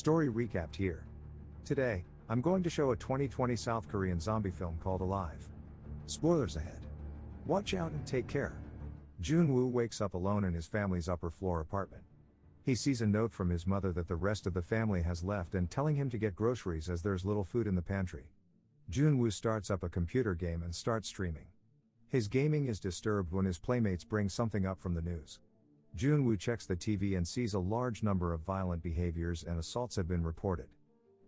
Story recapped here. Today, I'm going to show a 2020 South Korean zombie film called Alive. Spoilers ahead. Watch out and take care. Jun-woo wakes up alone in his family's upper floor apartment. He sees a note from his mother that the rest of the family has left and telling him to get groceries as there's little food in the pantry. Jun-woo starts up a computer game and starts streaming. His gaming is disturbed when his playmates bring something up from the news. Jun-woo checks the TV and sees a large number of violent behaviors and assaults have been reported.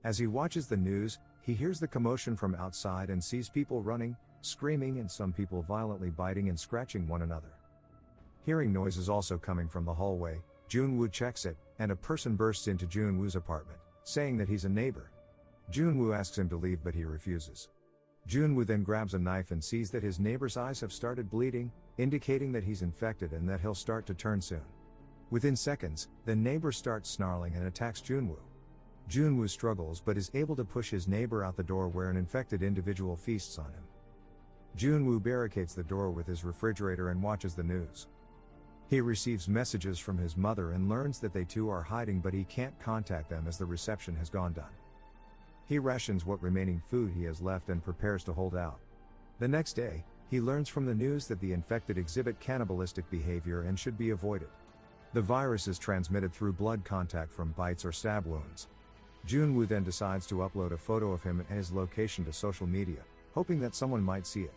As he watches the news, he hears the commotion from outside and sees people running, screaming, and some people violently biting and scratching one another. Hearing noises also coming from the hallway, Jun-woo checks it, and a person bursts into Jun-woo's apartment, saying that he's a neighbor. Jun-woo asks him to leave but he refuses. Jun-woo then grabs a knife and sees that his neighbor's eyes have started bleeding, indicating that he's infected and that he'll start to turn soon. Within seconds, the neighbor starts snarling and attacks Jun-woo. Jun-woo struggles but is able to push his neighbor out the door where an infected individual feasts on him. Jun-woo barricades the door with his refrigerator and watches the news. He receives messages from his mother and learns that they too are hiding but he can't contact them as the reception has gone done. He rations what remaining food he has left and prepares to hold out. The next day, he learns from the news that the infected exhibit cannibalistic behavior and should be avoided. The virus is transmitted through blood contact from bites or stab wounds. Jun-woo then decides to upload a photo of him and his location to social media, hoping that someone might see it.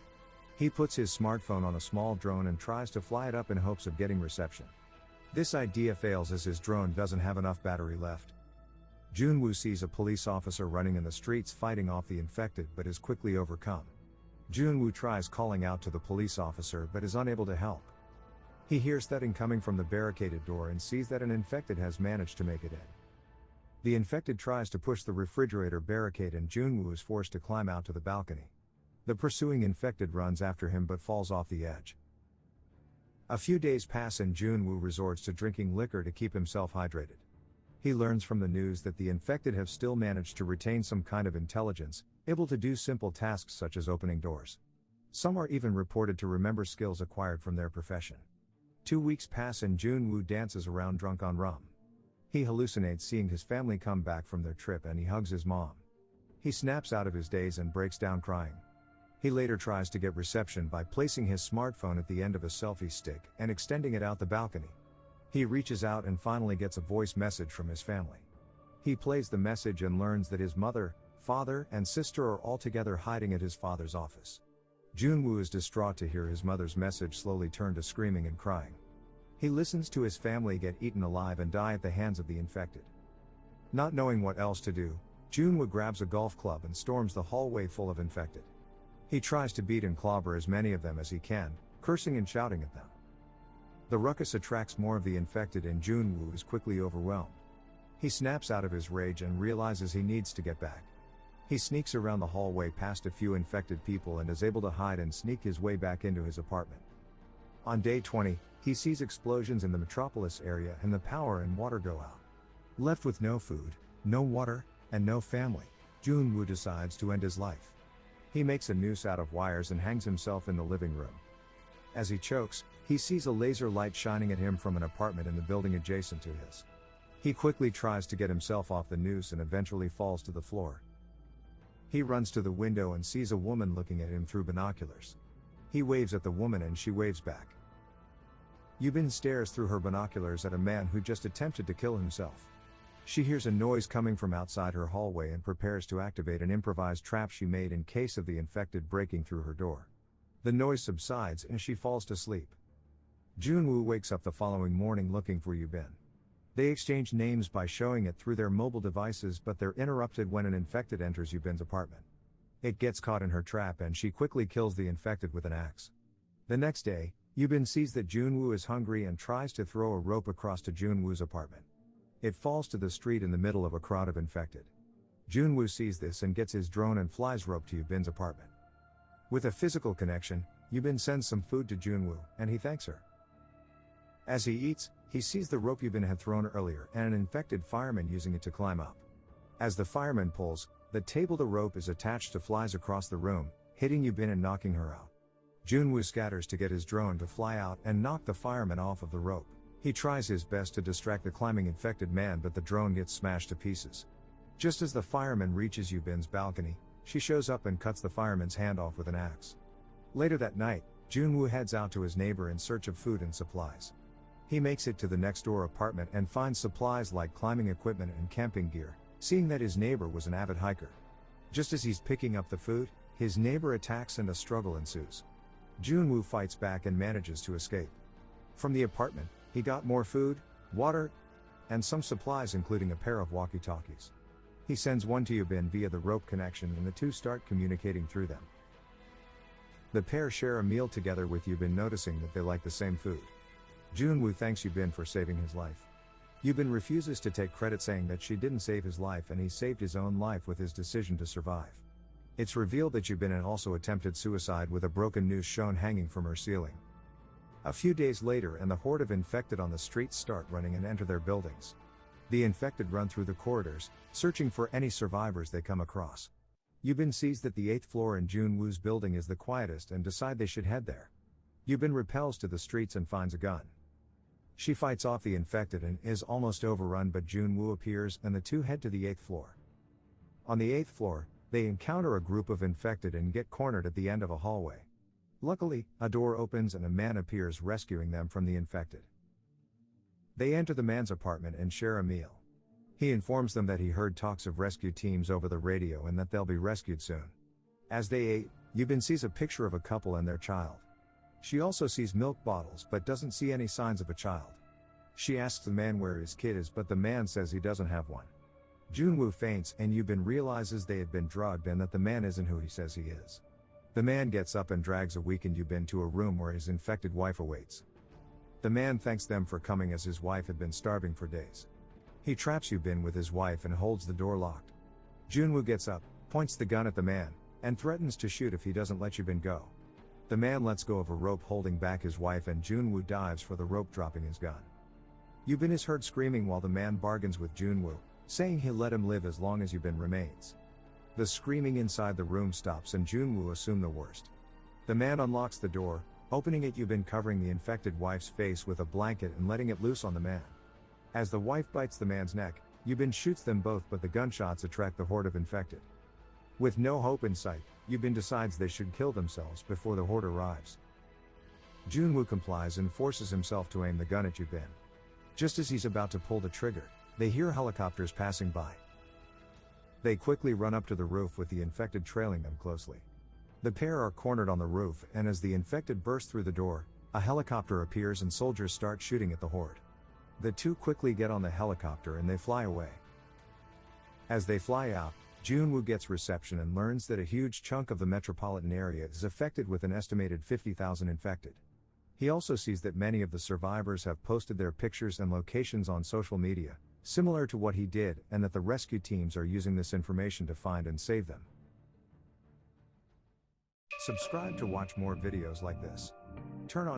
He puts his smartphone on a small drone and tries to fly it up in hopes of getting reception. This idea fails as his drone doesn't have enough battery left. Jun-woo sees a police officer running in the streets fighting off the infected but is quickly overcome. Jun-woo tries calling out to the police officer but is unable to help. He hears thudding coming from the barricaded door and sees that an infected has managed to make it in. The infected tries to push the refrigerator barricade and Jun-woo is forced to climb out to the balcony. The pursuing infected runs after him but falls off the edge. A few days pass and Jun-woo resorts to drinking liquor to keep himself hydrated. He learns from the news that the infected have still managed to retain some kind of intelligence, able to do simple tasks such as opening doors. Some are even reported to remember skills acquired from their profession. 2 weeks pass and Jun-woo dances around drunk on rum. He hallucinates seeing his family come back from their trip and he hugs his mom. He snaps out of his daze and breaks down crying. He later tries to get reception by placing his smartphone at the end of a selfie stick and extending it out the balcony. He reaches out and finally gets a voice message from his family. He plays the message and learns that his mother, father, and sister are all together hiding at his father's office. Jun-woo is distraught to hear his mother's message slowly turn to screaming and crying. He listens to his family get eaten alive and die at the hands of the infected. Not knowing what else to do, Jun-woo grabs a golf club and storms the hallway full of infected. He tries to beat and clobber as many of them as he can, cursing and shouting at them. The ruckus attracts more of the infected and Jun-woo is quickly overwhelmed. He snaps out of his rage and realizes he needs to get back. He sneaks around the hallway past a few infected people and is able to hide and sneak his way back into his apartment. On day 20, he sees explosions in the metropolis area and the power and water go out. Left with no food, no water, and no family, Jun-woo decides to end his life. He makes a noose out of wires and hangs himself in the living room. As he chokes, he sees a laser light shining at him from an apartment in the building adjacent to his. He quickly tries to get himself off the noose and eventually falls to the floor. He runs to the window and sees a woman looking at him through binoculars. He waves at the woman and she waves back. Yubin stares through her binoculars at a man who just attempted to kill himself. She hears a noise coming from outside her hallway and prepares to activate an improvised trap she made in case of the infected breaking through her door. The noise subsides and she falls to sleep. Jun-woo wakes up the following morning looking for Yubin. They exchange names by showing it through their mobile devices but they're interrupted when an infected enters Yubin's apartment. It gets caught in her trap and she quickly kills the infected with an axe. The next day, Yubin sees that Jun-woo is hungry and tries to throw a rope across to Jun-woo's apartment. It falls to the street in the middle of a crowd of infected. Jun-woo sees this and gets his drone and flies rope to Yubin's apartment. With a physical connection, Yubin sends some food to Jun-woo, and he thanks her. As he eats, he sees the rope Yubin had thrown earlier and an infected fireman using it to climb up. As the fireman pulls, the table the rope is attached to flies across the room, hitting Yubin and knocking her out. Jun-woo scatters to get his drone to fly out and knock the fireman off of the rope. He tries his best to distract the climbing infected man, but the drone gets smashed to pieces. Just as the fireman reaches Yubin's balcony, she shows up and cuts the fireman's hand off with an axe. Later that night, Junwoo heads out to his neighbor in search of food and supplies. He makes it to the next door apartment and finds supplies like climbing equipment and camping gear, seeing that his neighbor was an avid hiker. Just as he's picking up the food, his neighbor attacks and a struggle ensues. Junwoo fights back and manages to escape. From the apartment, he got more food, water, and some supplies including a pair of walkie-talkies. He sends one to Yubin via the rope connection and the two start communicating through them. The pair share a meal together with Yubin noticing that they like the same food. Junwoo thanks Yubin for saving his life. Yubin refuses to take credit, saying that she didn't save his life and he saved his own life with his decision to survive. It's revealed that Yubin had also attempted suicide with a broken noose shown hanging from her ceiling. A few days later, and the horde of infected on the streets start running and enter their buildings. The infected run through the corridors, searching for any survivors they come across. Yubin sees that the 8th floor in Junwoo's building is the quietest and decide they should head there. Yubin repels to the streets and finds a gun. She fights off the infected and is almost overrun, but Junwoo appears and the two head to the 8th floor. On the 8th floor, they encounter a group of infected and get cornered at the end of a hallway. Luckily, a door opens and a man appears, rescuing them from the infected. They enter the man's apartment and share a meal. He informs them that he heard talks of rescue teams over the radio and that they'll be rescued soon. As they ate, Yubin sees a picture of a couple and their child. She also sees milk bottles but doesn't see any signs of a child. She asks the man where his kid is, but the man says he doesn't have one. Junwoo faints and Yubin realizes they had been drugged and that the man isn't who he says he is. The man gets up and drags a weakened Yubin to a room where his infected wife awaits. The man thanks them for coming as his wife had been starving for days. He traps Yubin with his wife and holds the door locked. Junwoo gets up, points the gun at the man, and threatens to shoot if he doesn't let Yubin go. The man lets go of a rope holding back his wife and Junwoo dives for the rope, dropping his gun. Yubin is heard screaming while the man bargains with Junwoo, saying he'll let him live as long as Yubin remains. The screaming inside the room stops and Junwoo assumes the worst. The man unlocks the door, opening it, Yubin covering the infected wife's face with a blanket and letting it loose on the man. As the wife bites the man's neck, Yubin shoots them both, but the gunshots attract the horde of infected. With no hope in sight, Yubin decides they should kill themselves before the horde arrives. Junwoo complies and forces himself to aim the gun at Yubin. Just as he's about to pull the trigger, they hear helicopters passing by. They quickly run up to the roof with the infected trailing them closely. The pair are cornered on the roof, and as the infected burst through the door, a helicopter appears and soldiers start shooting at the horde. The two quickly get on the helicopter and they fly away. As they fly out, Junwoo gets reception and learns that a huge chunk of the metropolitan area is affected with an estimated 50,000 infected. He also sees that many of the survivors have posted their pictures and locations on social media, similar to what he did, and that the rescue teams are using this information to find and save them. Subscribe to watch more videos like this. Turn on